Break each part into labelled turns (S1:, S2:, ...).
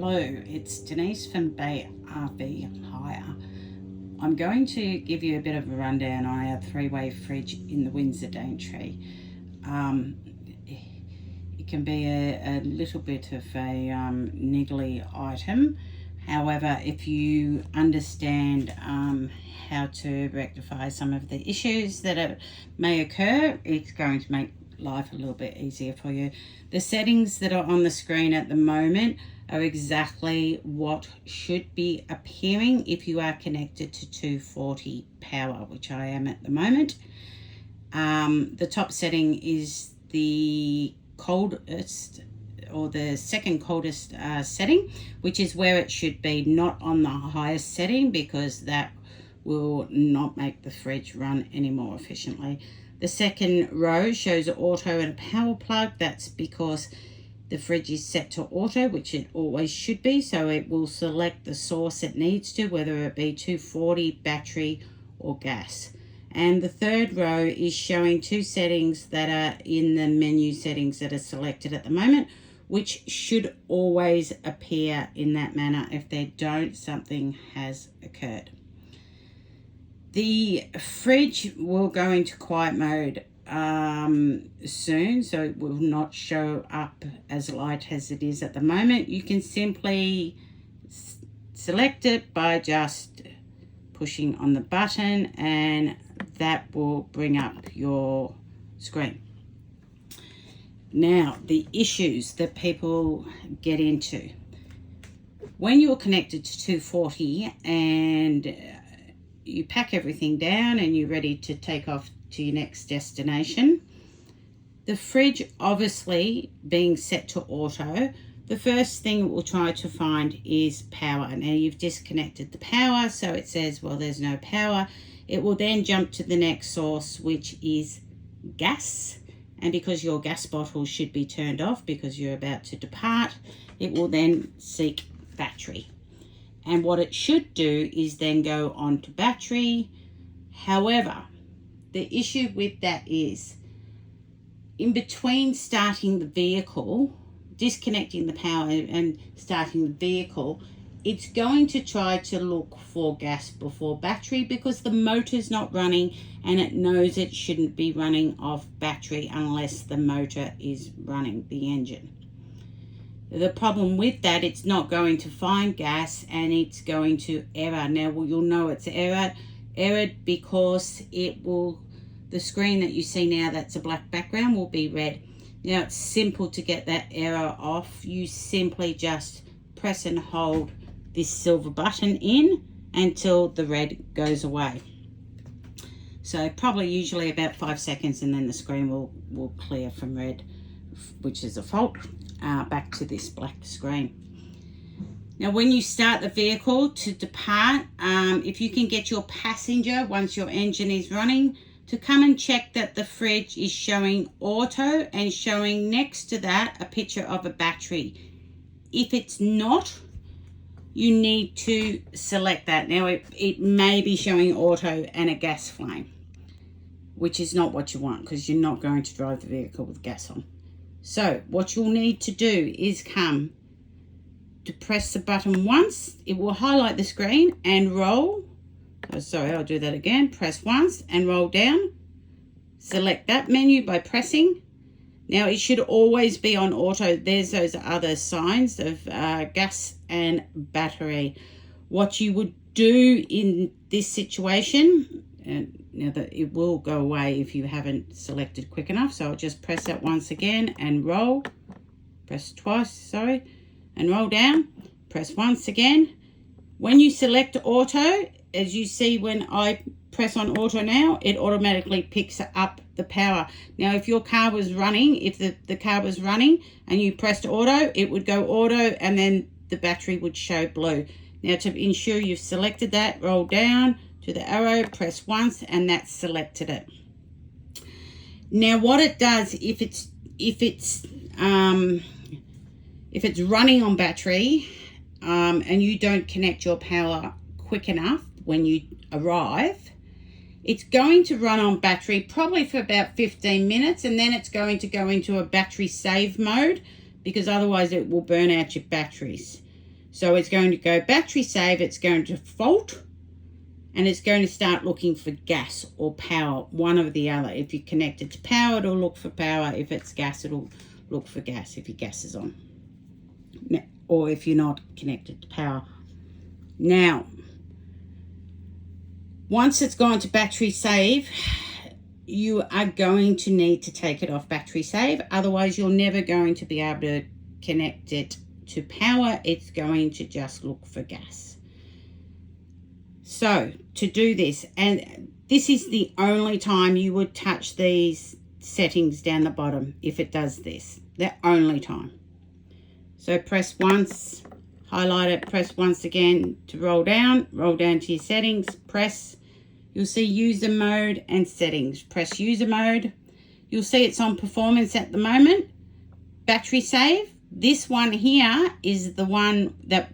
S1: Hello, it's Denise from Bay RV Hire. I'm going to give you a bit of a rundown on our three-way fridge in the Windsor Daintree. It can be a little bit of a niggly item. However, if you understand how to rectify some of the issues that may occur, it's going to make life a little bit easier for you. The settings that are on the screen at the moment are exactly what should be appearing if you are connected to 240 power, which I am at the moment. The top setting is the coldest, or the second coldest setting, which is where it should be, not on the highest setting, because that will not make the fridge run any more efficiently. The second row shows auto and a power plug. That's because the fridge is set to auto, which it always should be, so it will select the source it needs to, whether it be 240, battery or gas. And the third row is showing two settings that are in the menu settings that are selected at the moment, which should always appear in that manner. If they don't, something has occurred. The fridge will go into quiet mode soon, so it will not show up as light as it is at the moment. You can simply select it by just pushing on the button, and that will bring up your screen. Now, the issues that people get into when you're connected to 240 and you pack everything down and you're ready to take off to your next destination, the fridge obviously being set to auto, the first thing it will try to find is power. Now you've disconnected the power, so it says, well, there's no power. It will then jump to the next source, which is gas. And because your gas bottle should be turned off because you're about to depart, it will then seek battery. And what it should do is then go on to battery. However, the issue with that is, in between starting the vehicle, disconnecting the power and starting the vehicle, it's going to try to look for gas before battery because the motor's not running and it knows it shouldn't be running off battery unless the motor is running, the engine. The problem with that, it's not going to find gas and it's going to error. Now, well, you'll know it's errored because it will, the screen that you see now that's a black background will be red. Now, it's simple to get that error off. You simply just press and hold this silver button in until the red goes away. So probably usually about 5 seconds, and then the screen will clear from red, which is a fault, back to this black screen. Now, when you start the vehicle to depart, if you can get your passenger, once your engine is running, to come and check that the fridge is showing auto and showing next to that a picture of a battery. If it's not, you need to select that. Now, it may be showing auto and a gas flame, which is not what you want because you're not going to drive the vehicle with gas on. So what you'll need to do is come to press the button once. It will highlight the screen and roll. Oh, sorry, I'll do that again. Press once and roll down. Select that menu by pressing. Now it should always be on auto. There's those other signs of gas and battery. What you would do in this situation, and now that it will go away if you haven't selected quick enough, so I'll just press that once again and roll. Press twice, sorry, and roll down. Press once again. When you select auto, as you see when I press on auto now, it automatically picks up the power. Now, if your car was running, if the car was running and you pressed auto, it would go auto and then the battery would show blue. Now, to ensure you've selected that, roll down to the arrow, press once, and that's selected it. Now, what it does, if it's running on battery and you don't connect your power quick enough when you arrive, it's going to run on battery probably for about 15 minutes, and then it's going to go into a battery save mode because otherwise it will burn out your batteries. So it's going to go battery save, it's going to fault, and it's going to start looking for gas or power, one or the other. If you're connected to power, it'll look for power. If it's gas, it'll look for gas if your gas is on. Or if you're not connected to power. Now, once it's gone to battery save, you are going to need to take it off battery save. Otherwise, you're never going to be able to connect it to power. It's going to just look for gas. So to do this, and this is the only time you would touch these settings down the bottom if it does this, the only time. So press once, highlight it, press once again to roll down to your settings, press, you'll see user mode and settings. Press user mode. You'll see it's on performance at the moment. Battery save. This one here is the one that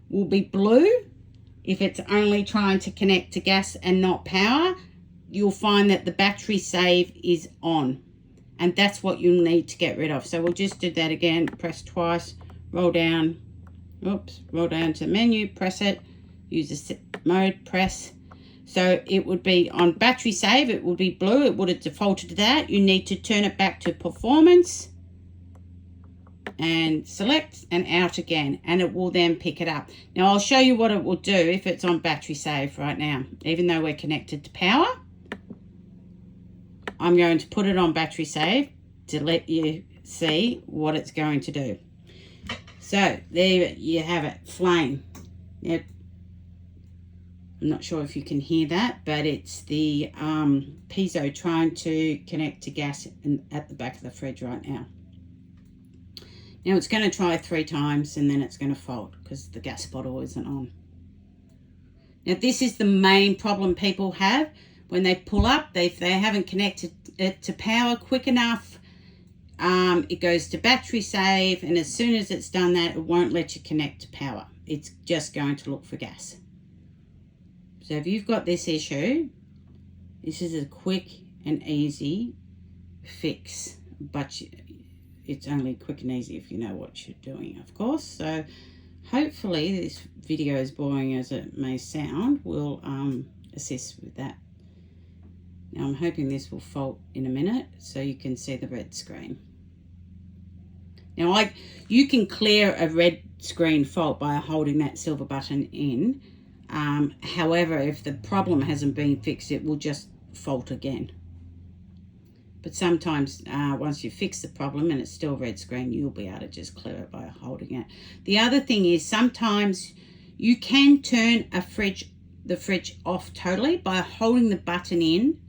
S1: will be blue. If it's only trying to connect to gas and not power, you'll find that the battery save is on. And that's what you'll need to get rid of. So we'll just do that again. Press twice, roll down. Oops, roll down to menu, press it. User mode, press. So it would be on battery save, it would be blue. It would have defaulted to that. You need to turn it back to performance. And select and out again, and it will then pick it up. Now I'll show you what it will do if it's on battery save right now. Even though we're connected to power, I'm going to put it on battery save to let you see what it's going to do. So there you have it, flame. Now, I'm not sure if you can hear that, but it's the piezo trying to connect to gas at the back of the fridge right now. Now it's going to try 3 times and then it's going to fault because the gas bottle isn't on. Now this is the main problem people have when they pull up. If they haven't connected it to power quick enough, it goes to battery save, and as soon as it's done that, it won't let you connect to power. It's just going to look for gas. So if you've got this issue, this is a quick and easy fix, but it's only quick and easy if you know what you're doing, of course. So hopefully this video, as boring as it may sound, will assist with that. Now I'm hoping this will fault in a minute so you can see the red screen. Now you can clear a red screen fault by holding that silver button in. However, if the problem hasn't been fixed, it will just fault again. But sometimes once you fix the problem and it's still red screen, you'll be able to just clear it by holding it. The other thing is sometimes you can turn the fridge off totally by holding the button in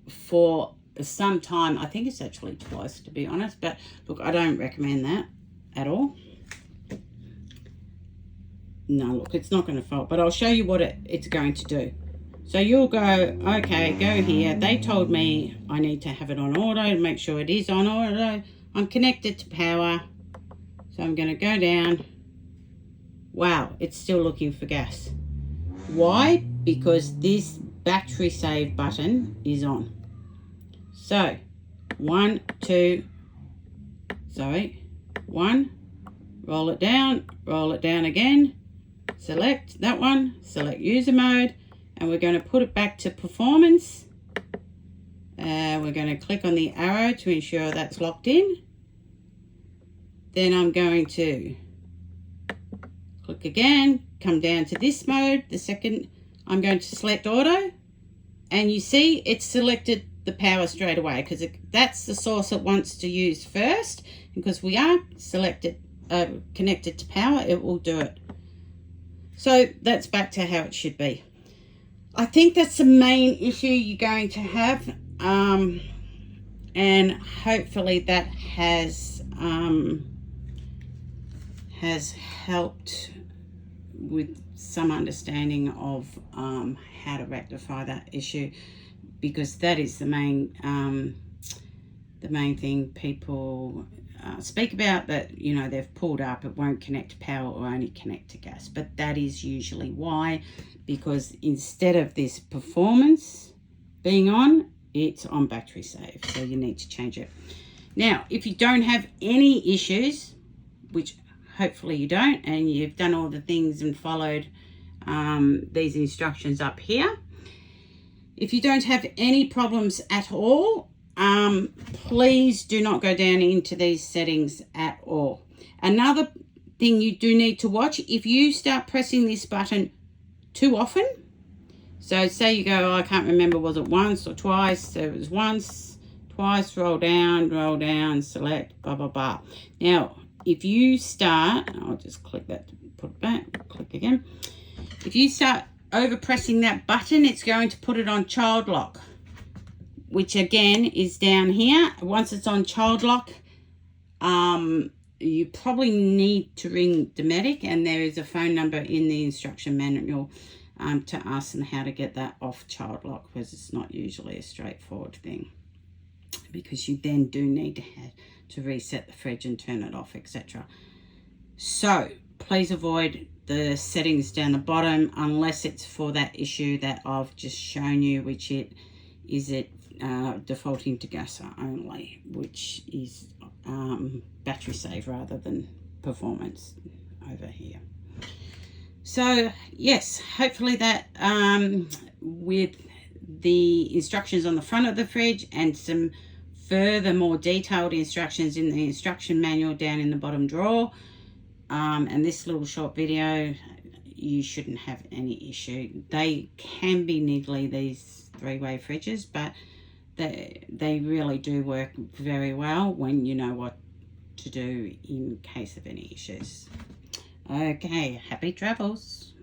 S1: for some time. I think it's actually twice, to be honest. But look, I don't recommend that at all. No, look, it's not going to fault. But I'll show you what it's going to do. So you'll go, okay, go here. They told me I need to have it on auto to make sure it is on auto. I'm connected to power. So I'm going to go down. Wow, it's still looking for gas. Why? Because this battery save button is on. So, 1, roll it down again. Select that one, select user mode. And we're going to put it back to performance. We're going to click on the arrow to ensure that's locked in. Then I'm going to click again, come down to this mode. The second, I'm going to select auto. And you see it's selected the power straight away because that's the source it wants to use first. Because we are connected to power, it will do it. So that's back to how it should be. I think that's the main issue you're going to have, and hopefully that has helped with some understanding of how to rectify that issue, because that is the main thing people speak about, that you know they've pulled up, it won't connect to power or only connect to gas. But that is usually why, because instead of this performance being on, it's on battery save. So you need to change it. Now, if you don't have any issues, which hopefully you don't, and you've done all the things and followed these instructions up here. If you don't have any problems at all, please do not go down into these settings at all. Another thing you do need to watch, if you start pressing this button too often, so say you go, oh, I can't remember, was it once or twice? So it was once, twice, roll down, select, blah, blah, blah. Now, if you start, I'll just click that to put it back, click again. If you start over pressing that button, it's going to put it on child lock, which again is down here. Once it's on child lock, you probably need to ring Dometic, and there is a phone number in the instruction manual to ask them how to get that off child lock, because it's not usually a straightforward thing, because you then do need to reset the fridge and turn it off, etc. So please avoid the settings down the bottom unless it's for that issue that I've just shown you, which is defaulting to gas only, which is battery save rather than performance over here. So yes, hopefully that with the instructions on the front of the fridge and some further more detailed instructions in the instruction manual down in the bottom drawer, and this little short video, you shouldn't have any issue. They can be niggly, these three-way fridges, but they really do work very well when you know what to do in case of any issues. Okay, happy travels.